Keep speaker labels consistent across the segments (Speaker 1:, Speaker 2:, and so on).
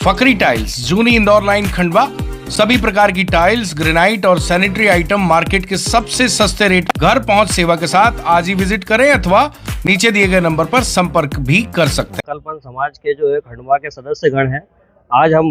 Speaker 1: Fakhri tiles, जूनी Indore line Khandwa. सभी प्रकार की टाइल्स, ग्रेनाइट और सैनिटरी आइटम मार्केट के सबसे सस्ते रेट, घर पहुंच सेवा के साथ आज ही विजिट करें अथवा नीचे दिए गए नंबर पर संपर्क भी कर सकते हैं।
Speaker 2: सकलपन समाज के जो है खंडवा के सदस्यगण हैं, आज हम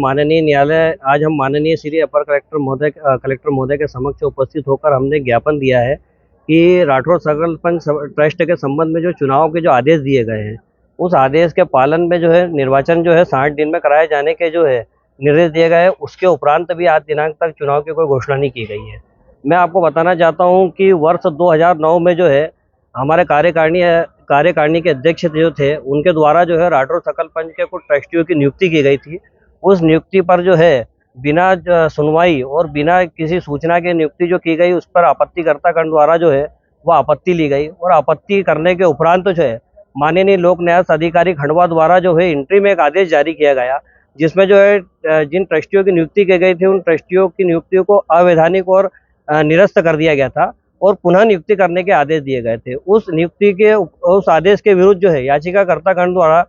Speaker 2: माननीय श्री अपर कलेक्टर महोदय के समक्ष उपस्थित होकर हमने ज्ञापन दिया है कि राठौर सकलपन ट्रस्ट के संबंध में जो चुनाव के जो आदेश दिए गए हैं, उस आदेश के पालन में जो है निर्वाचन जो है 60 दिन में कराए जाने के जो है निर्देश दिए गए हैं। उसके उपरांत भी आज दिनांक तक चुनाव की कोई घोषणा नहीं की गई है। मैं आपको बताना चाहता हूं कि वर्ष 2009 में जो है हमारे कार्यकारिणी के अध्यक्ष जो थे, उनके द्वारा जो है राठौर सकलपंच के कुछ ट्रस्टियों की नियुक्ति की गई थी। उस नियुक्ति पर जो है बिना सुनवाई और बिना किसी सूचना के नियुक्ति जो की गई, उस पर आपत्तिकर्तागण द्वारा जो है वह आपत्ति ली गई और आपत्ति करने के उपरांत जो है माननीय लोक न्याय अधिकारी खंडवा द्वारा जो है इंट्री में एक आदेश जारी किया गया, जिसमें जो है जिन ट्रस्टियों की नियुक्ति की गई थी, उन ट्रस्टियों की नियुक्तियों को अवैधानिक और निरस्त कर दिया गया था और पुनः नियुक्ति करने के आदेश दिए गए थे। उस आदेश के विरुद्ध जो है याचिकाकर्तागण द्वारा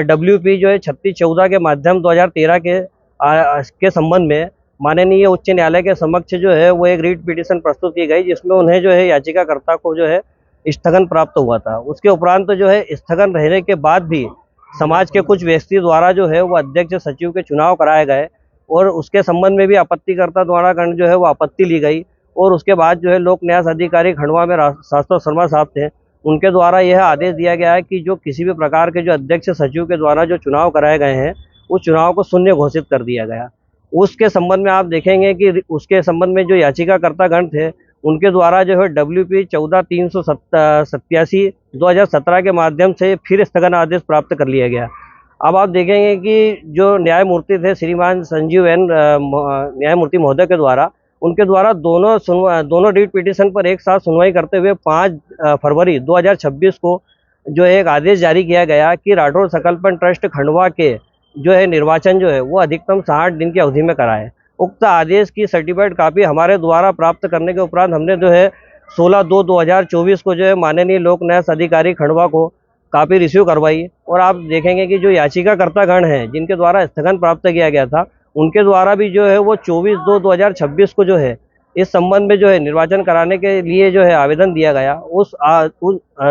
Speaker 2: WP जो है 3614 के माध्यम 2013 के संबंध में माननीय उच्च न्यायालय के समक्ष जो है वो एक रीट पिटीशन प्रस्तुत की गई, जिसमें उन्हें जो है याचिकाकर्ता को जो है स्थगन प्राप्त हुआ था। उसके उपरांत जो है स्थगन रहने के बाद भी समाज के कुछ व्यक्ति द्वारा जो है वो अध्यक्ष सचिव के चुनाव कराए गए और उसके संबंध में भी आपत्तिकर्ता द्वारा जो है वो आपत्ति ली गई। और उसके बाद जो है लोक न्याय अधिकारी खंडवा में शास्त्र शर्मा साहब थे, उनके द्वारा यह आदेश दिया गया है कि जो किसी भी प्रकार के जो अध्यक्ष सचिव के द्वारा जो चुनाव कराए गए हैं, उस चुनाव को शून्य घोषित कर दिया गया। उसके संबंध में आप देखेंगे कि उसके संबंध में जो याचिकाकर्तागण थे, उनके द्वारा जो है WP 14387 2017 के माध्यम से फिर स्थगन आदेश प्राप्त कर लिया गया। अब आप देखेंगे कि जो न्यायमूर्ति थे श्रीमान संजीव एन न्यायमूर्ति महोदय के द्वारा, उनके द्वारा दोनों रीट पिटीशन पर एक साथ सुनवाई करते हुए 5 फरवरी 2026 को जो एक आदेश जारी किया गया कि राठौर सकलपन ट्रस्ट खंडवा के जो है निर्वाचन जो है वो अधिकतम 60 दिन की अवधि में कराए। उक्त आदेश की सर्टिफाइड कॉपी हमारे द्वारा प्राप्त करने के उपरांत हमने जो है 16/2/2024 को जो है माननीय लोक न्याय अधिकारी खंडवा को कॉपी रिसीव करवाई। और आप देखेंगे कि जो याचिकाकर्तागण हैं, जिनके द्वारा स्थगन प्राप्त किया गया था, उनके द्वारा भी जो है वो 24/2/2026 को जो है इस संबंध में जो है निर्वाचन कराने के लिए जो है आवेदन दिया गया। उस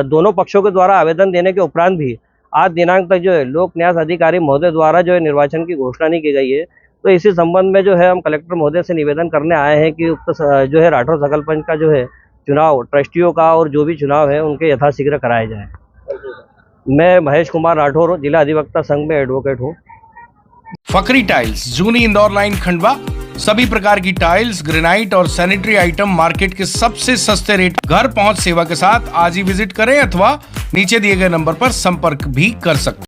Speaker 2: दोनों पक्षों के द्वारा आवेदन देने के उपरांत भी आज दिनांक तक जो है लोक न्याय अधिकारी महोदय द्वारा जो है निर्वाचन की घोषणा नहीं की गई है। तो इसी संबंध में जो है हम कलेक्टर महोदय से निवेदन करने आए हैं कि उक्त जो है राठौर सकलपंच का जो है चुनाव ट्रस्टियों का और जो भी चुनाव है उनके यथाशीघ्र कराए जाए। मैं महेश कुमार राठौर, जिला अधिवक्ता संघ में एडवोकेट हूँ।
Speaker 1: फकरी टाइल्स, जूनी इंदौर लाइन खंडवा। सभी प्रकार की टाइल्स, ग्रेनाइट और सैनिटरी आइटम मार्केट के सबसे सस्ते रेट, घर पहुंच सेवा के साथ आज ही विजिट करें अथवा नीचे दिए गए नंबर पर संपर्क भी कर सकते हैं।